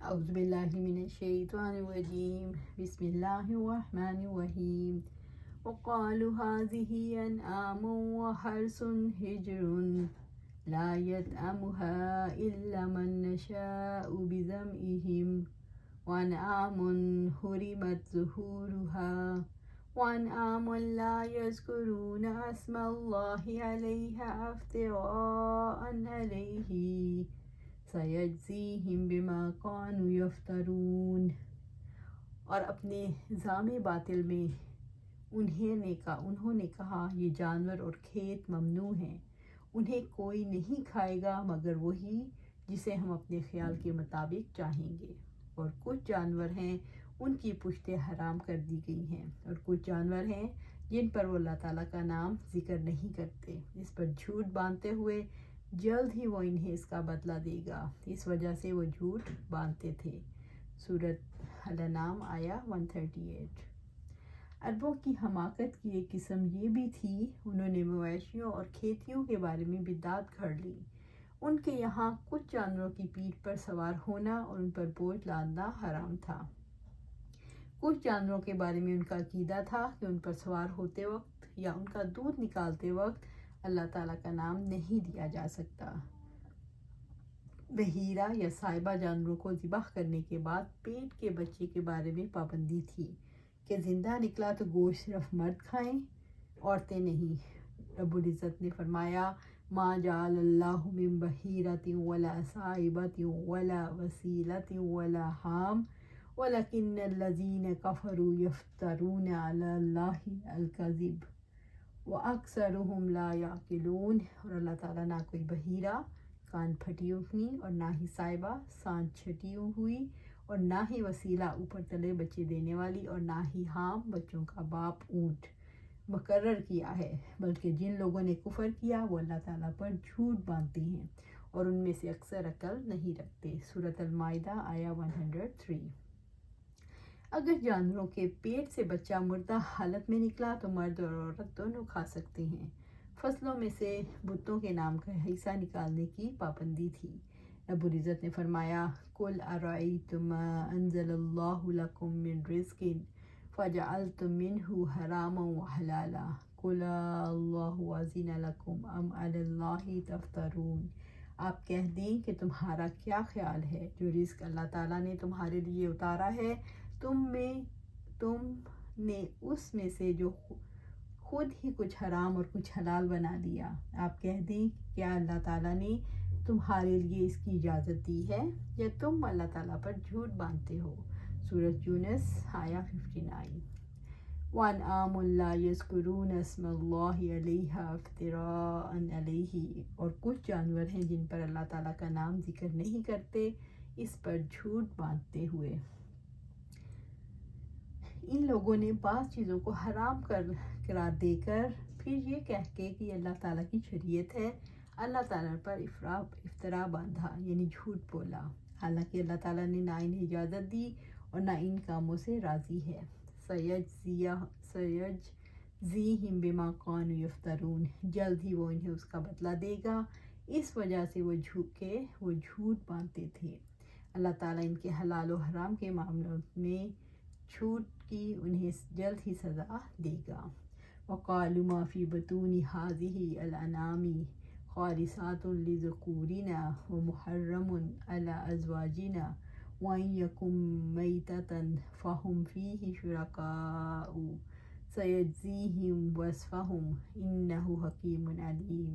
أعوذ بالله من الشيطان الرجيم بسم الله الرحمن الرحيم وقالوا هذه أنعام وحرث حجر لا يطعمها إلا من نشاء بظمئهم وأنعام حرمت ظهورها وأنعام لا يذكرون اسم الله عليها افتراء عليه سيجزيهم بما كانوا يفترون۔ اور اپنے زعم باطل میں انہوں نے کہا یہ جانور اور کھیت ممنوع ہیں، انہیں کوئی نہیں کھائے گا مگر وہی جسے ہم اپنے خیال کے مطابق چاہیں گے، اور کچھ جانور ہیں ان کی پشتیں حرام کر دی گئی ہیں، اور کچھ جانور ہیں جن پر وہ اللہ تعالیٰ کا نام ذکر نہیں کرتے، اس پر جھوٹ باندھتے ہوئے جلد ہی وہ انہیں اس کا بدلہ دے گا، اس وجہ سے وہ جھوٹ باندھتے تھے۔ سورۃ الانعام آیا 138۔ عربوں کی حماقت کی ایک قسم یہ بھی تھی، انہوں نے مویشیوں اور کھیتیوں کے بارے میں بدعت گھڑ لی۔ ان کے یہاں کچھ جانوروں کی پیٹھ پر سوار ہونا اور ان پر بوجھ لادنا حرام تھا۔ کچھ جانوروں کے بارے میں ان کا عقیدہ تھا کہ ان پر سوار ہوتے وقت یا ان کا دودھ نکالتے وقت اللہ تعالیٰ کا نام نہیں دیا جا سکتا۔ بحیرہ یا سائبہ جانوروں کو ذبح کرنے کے بعد پیٹ کے بچے کے بارے میں پابندی تھی کہ زندہ نکلا تو گوشت صرف مرد کھائیں، عورتیں نہیں۔ رب العزت نے فرمایا ما جعل اللہ من بحیرۃ ولا سائبۃ ولا وسیلۃ ولا حام ولکن الذین کفروا یفترون علی اللہ الکذب واکثرهم لا یعقلون۔ اور اللہ تعالیٰ نہ کوئی بحیرہ کان پھٹی ہوئی اور نہ ہی سائبہ سانڈ چھٹی ہوئی اور نہ ہی وسیلہ اوپر تلے بچے دینے والی اور نہ ہی حام بچوں کا باپ اونٹ مقرر کیا ہے، بلکہ جن لوگوں نے کفر کیا وہ اللہ تعالیٰ پر جھوٹ باندھتے ہیں اور ان میں سے اکثر عقل نہیں رکھتے۔ سورۃ المائدہ آیا 103۔ اگر جانوروں کے پیٹ سے بچہ مردہ حالت میں نکلا تو مرد اور عورت دونوں کھا سکتے ہیں۔ فصلوں میں سے بتوں کے نام کا حصہ نکالنے کی پابندی تھی۔ رب العزت نے فرمایا قل ارأیتم ما انزل اللہ لکم من رزق فجعلتم منہ حراما وحلالا قل اللہ اذن لکم ام علی اللہ تفترون۔ آپ کہہ دیں کہ تمہارا کیا خیال ہے جو رزق اللہ تعالیٰ نے تمہارے لیے اتارا ہے، تم نے اس میں سے جو خود ہی کچھ حرام اور کچھ حلال بنا دیا۔ آپ کہہ دیں کیا اللہ تعالیٰ نے تمہارے لیے اس کی اجازت دی ہے یا تم اللہ تعالیٰ پر جھوٹ باندھتے ہو۔ سورۃ یونس آیا 59۔ وَأَنْعَامٌ لَا يَذْكُرُونَ اسْمَ اللَّهِ عَلَيْهَا افْتِرَاءً عَلَيْهِ، اور کچھ جانور ہیں جن پر اللہ تعالیٰ کا نام ذکر نہیں کرتے اس پر جھوٹ باندھتے ہوئے۔ ان لوگوں نے بعض چیزوں کو حرام قرار دے کر پھر یہ کہہ کے کہ یہ اللہ تعالیٰ کی شریعت ہے، اللہ تعالیٰ پر افطرا باندھا، یعنی جھوٹ بولا، حالانکہ اللہ تعالیٰ نے نہ انہیں اجازت دی اور نہ ان کاموں سے راضی ہے۔ سیجزیہم بما کانوا یفترون، جلد ہی وہ انہیں اس کا بدلہ دے گا، اس وجہ سے وہ جھوٹ باندھتے تھے۔ اللہ تعالیٰ ان کے حلال و حرام کے معاملوں میں جھوٹ کی انہیں جلد ہی سزا دے گا۔ وَقَالُوا مَا فِي بُطُونِ هَٰذِهِ الْأَنْعَامِ خَالِصَاتٌ لِذُكُورِنَا وَمُحَرَّمٌ عَلَىٰ أَزْوَاجِنَا وَإِن يَكُن مَيْتَةً فَهُمْ فِيهِ شُرَكَاءُ سَيَجْزِيهِمْ وَصْفَهُمْ إِنَّهُ حَكِيمٌ عَلِيمٌ۔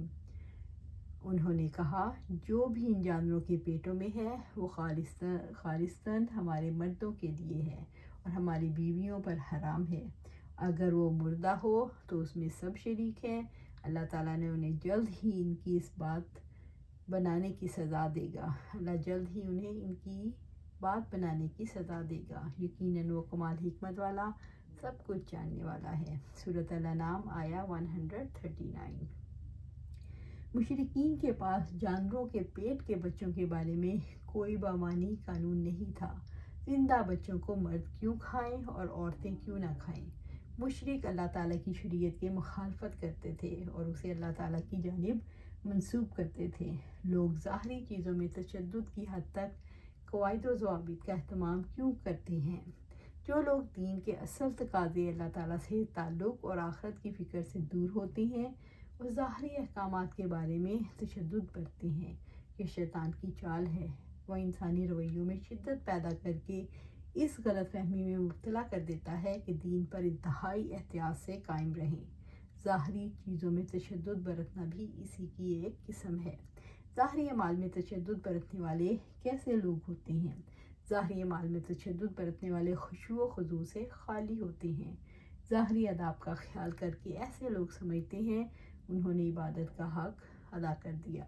انہوں نے کہا جو بھی ان جانوروں کے پیٹوں میں ہے وہ خالصتاً ہمارے مردوں کے لیے ہے اور ہماری بیویوں پر حرام ہے، اگر وہ مردہ ہو تو اس میں سب شریک ہیں، اللہ تعالیٰ نے انہیں جلد ہی ان کی اس بات بنانے کی سزا دے گا، اللہ جلد ہی انہیں ان کی بات بنانے کی سزا دے گا، یقیناً وہ کمال حکمت والا سب کچھ جاننے والا ہے۔ سورۃ الانعام آیا 139۔ مشرکین کے پاس جانوروں کے پیٹ کے بچوں کے بارے میں کوئی بامانی قانون نہیں تھا، زندہ بچوں کو مرد کیوں کھائیں اور عورتیں کیوں نہ کھائیں۔ مشرک اللہ تعالیٰ کی شریعت کے مخالفت کرتے تھے اور اسے اللہ تعالیٰ کی جانب منسوب کرتے تھے۔ لوگ ظاہری چیزوں میں تشدد کی حد تک قواعد و ضوابط کا اہتمام کیوں کرتے ہیں؟ جو لوگ دین کے اصل تقاضے اللہ تعالیٰ سے تعلق اور آخرت کی فکر سے دور ہوتے ہیں وہ ظاہری احکامات کے بارے میں تشدد برتتے ہیں۔ یہ شیطان کی چال ہے۔ وہ انسانی رویوں میں شدت پیدا کر کے اس غلط فہمی میں مبتلا کر دیتا ہے کہ دین پر انتہائی احتیاط سے قائم رہیں۔ ظاہری چیزوں میں تشدد برتنا بھی اسی کی ایک قسم ہے۔ ظاہری اعمال میں تشدد برتنے والے کیسے لوگ ہوتے ہیں؟ ظاہری اعمال میں تشدد برتنے والے خشوع و خضوع سے خالی ہوتے ہیں۔ ظاہری آداب کا خیال کر کے ایسے لوگ سمجھتے ہیں انہوں نے عبادت کا حق ادا کر دیا۔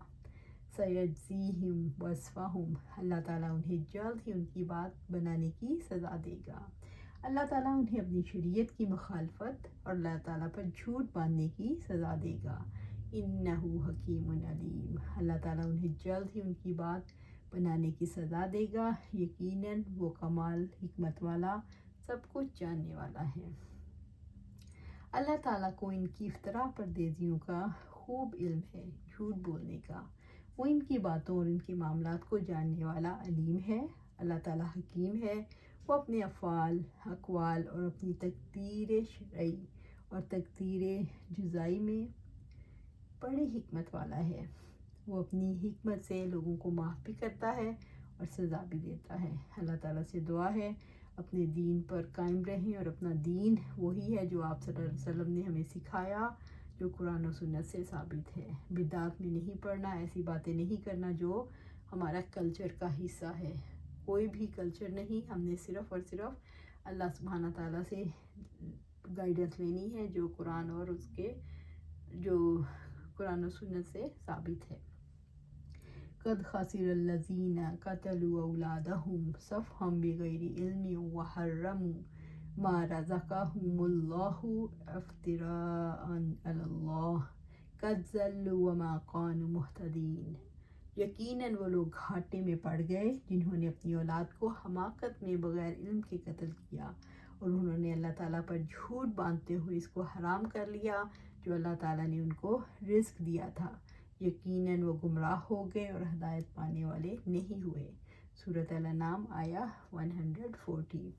سیجزیہم وصفہم، اللہ تعالیٰ انہیں جلد ہی ان کی بات بنانے کی سزا دے گا۔ اللہ تعالیٰ انہیں اپنی شریعت کی مخالفت اور اللہ تعالیٰ پر جھوٹ باندھنے کی سزا دے گا۔ انہ حکیم علیم، اللہ تعالیٰ انہیں جلد ہی ان کی بات بنانے کی سزا دے گا، یقیناً وہ کمال حکمت والا سب کچھ جاننے والا ہے۔ اللہ تعالیٰ کو ان کی افتراء پردیزیوں کا خوب علم ہے، جھوٹ بولنے کا۔ وہ ان کی باتوں اور ان کے معاملات کو جاننے والا علیم ہے۔ اللہ تعالیٰ حکیم ہے، وہ اپنے افعال، اقوال اور اپنی تقدیر شرعی اور تقدیر جزائی میں بڑی حکمت والا ہے۔ وہ اپنی حکمت سے لوگوں کو معاف بھی کرتا ہے اور سزا بھی دیتا ہے۔ اللہ تعالیٰ سے دعا ہے اپنے دین پر قائم رہیں، اور اپنا دین وہی ہے جو آپ صلی اللہ علیہ وسلم نے ہمیں سکھایا، جو قرآن و سنت سے ثابت ہے۔ بدعات میں نہیں پڑھنا، ایسی باتیں نہیں کرنا جو ہمارا کلچر کا حصہ ہے۔ کوئی بھی کلچر نہیں، ہم نے صرف اور صرف اللہ سبحانہ تعالیٰ سے گائیڈنس لینی ہے جو قرآن اور اس کے جو قرآن و سنت سے ثابت ہے۔ قد خسر الذین قتلوا اولادہم سفہا بغیر علم وحرموا ما رزقہم اللہ افتراء علی اللہ قد ضلوا وما كانوا مہتدین۔ یقیناً وہ لوگ گھاٹے میں پڑ گئے جنہوں نے اپنی اولاد کو حماقت میں بغیر علم کے قتل کیا، اور انہوں نے اللہ تعالیٰ پر جھوٹ باندھتے ہوئے اس کو حرام کر لیا جو اللہ تعالیٰ نے ان کو رزق دیا تھا۔ یقیناً وہ گمراہ ہو گئے اور ہدایت پانے والے نہیں ہوئے۔ سورۃ الانعام آیا 140۔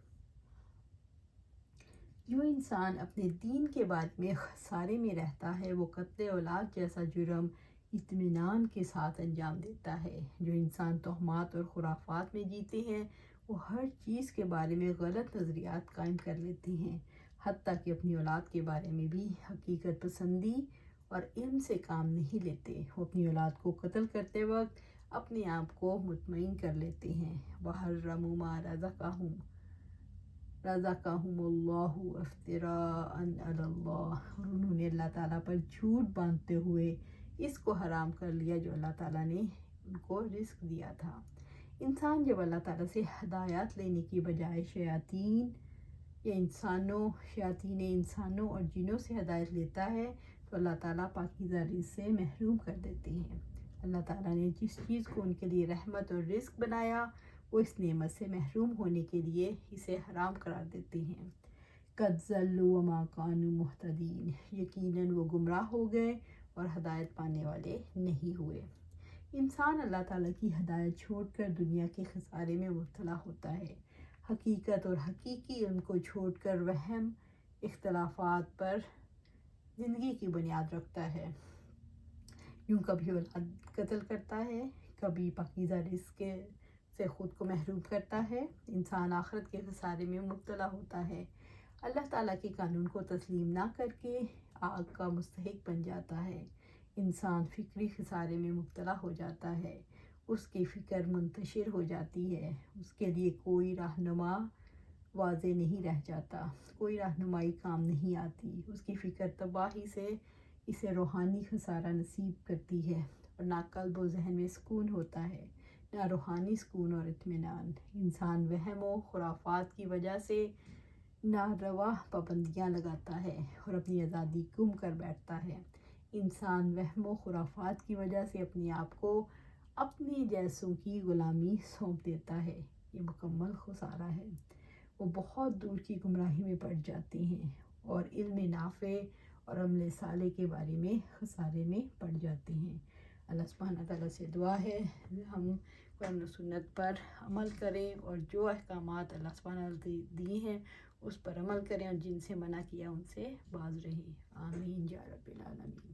جو انسان اپنے دین کے بارے میں خسارے میں رہتا ہے وہ قتل اولاد جیسا جرم اطمینان کے ساتھ انجام دیتا ہے۔ جو انسان تہمات اور خرافات میں جیتے ہیں وہ ہر چیز کے بارے میں غلط نظریات قائم کر لیتے ہیں، حتیٰ کہ اپنی اولاد کے بارے میں بھی حقیقت پسندی اور علم سے کام نہیں لیتے۔ وہ اپنی اولاد کو قتل کرتے وقت اپنے آپ کو مطمئن کر لیتے ہیں۔ وَحَرَّمُوا مَا رَزَقَهُمُ اللَّهُ افْتِرَاءً عَلَى اللَّهِ، اور انہوں نے اللہ تعالیٰ پر جھوٹ باندھتے ہوئے اس کو حرام کر لیا جو اللہ تعالیٰ نے ان کو رزق دیا تھا۔ انسان جب اللہ تعالیٰ سے ہدایات لینے کی بجائے شیاطین انسانوں اور جنوں سے ہدایت لیتا ہے تو اللہ تعالیٰ پاکیزہ رزق سے محروم کر دیتے ہیں۔ اللہ تعالیٰ نے جس چیز کو ان کے لیے رحمت اور رزق بنایا وہ اس نعمت سے محروم ہونے کے لیے اسے حرام قرار دیتے ہیں۔ قد ضلوا وما كانوا مہتدین، یقیناً وہ گمراہ ہو گئے اور ہدایت پانے والے نہیں ہوئے۔ انسان اللہ تعالیٰ کی ہدایت چھوڑ کر دنیا کے خسارے میں مبتلا ہوتا ہے۔ حقیقت اور حقیقی علم کو چھوڑ کر وہم اختلافات پر زندگی کی بنیاد رکھتا ہے۔ یوں کبھی اولاد قتل کرتا ہے، کبھی پاکیزہ رزق سے خود کو محروم کرتا ہے۔ انسان آخرت کے خسارے میں مبتلا ہوتا ہے۔ اللہ تعالیٰ کے قانون کو تسلیم نہ کر کے آگ کا مستحق بن جاتا ہے۔ انسان فکری خسارے میں مبتلا ہو جاتا ہے، اس کی فکر منتشر ہو جاتی ہے، اس کے لیے کوئی رہنما واضح نہیں رہ جاتا، کوئی رہنمائی کام نہیں آتی، اس کی فکر تباہی سے اسے روحانی خسارہ نصیب کرتی ہے، اور نہ قلب و ذہن میں سکون ہوتا ہے، نہ روحانی سکون اور اطمینان۔ انسان وہم و خرافات کی وجہ سے ناروا پابندیاں لگاتا ہے اور اپنی آزادی گم کر بیٹھتا ہے۔ انسان وہم و خرافات کی وجہ سے اپنے آپ کو اپنی جیسوں کی غلامی سونپ دیتا ہے، یہ مکمل خسارہ ہے۔ وہ بہت دور کی گمراہی میں پڑ جاتے ہیں اور علم نافع اور عمل صالح کے بارے میں خسارے میں پڑ جاتے ہیں۔ اللہ سبحانہ تعالیٰ سے دعا ہے ہم قرآن و سنت پر عمل کریں اور جو احکامات اللہ سبحانہ دیے ہیں اس پر عمل کریں اور جن سے منع کیا ان سے باز رہیں. آمین یا رب العالمین.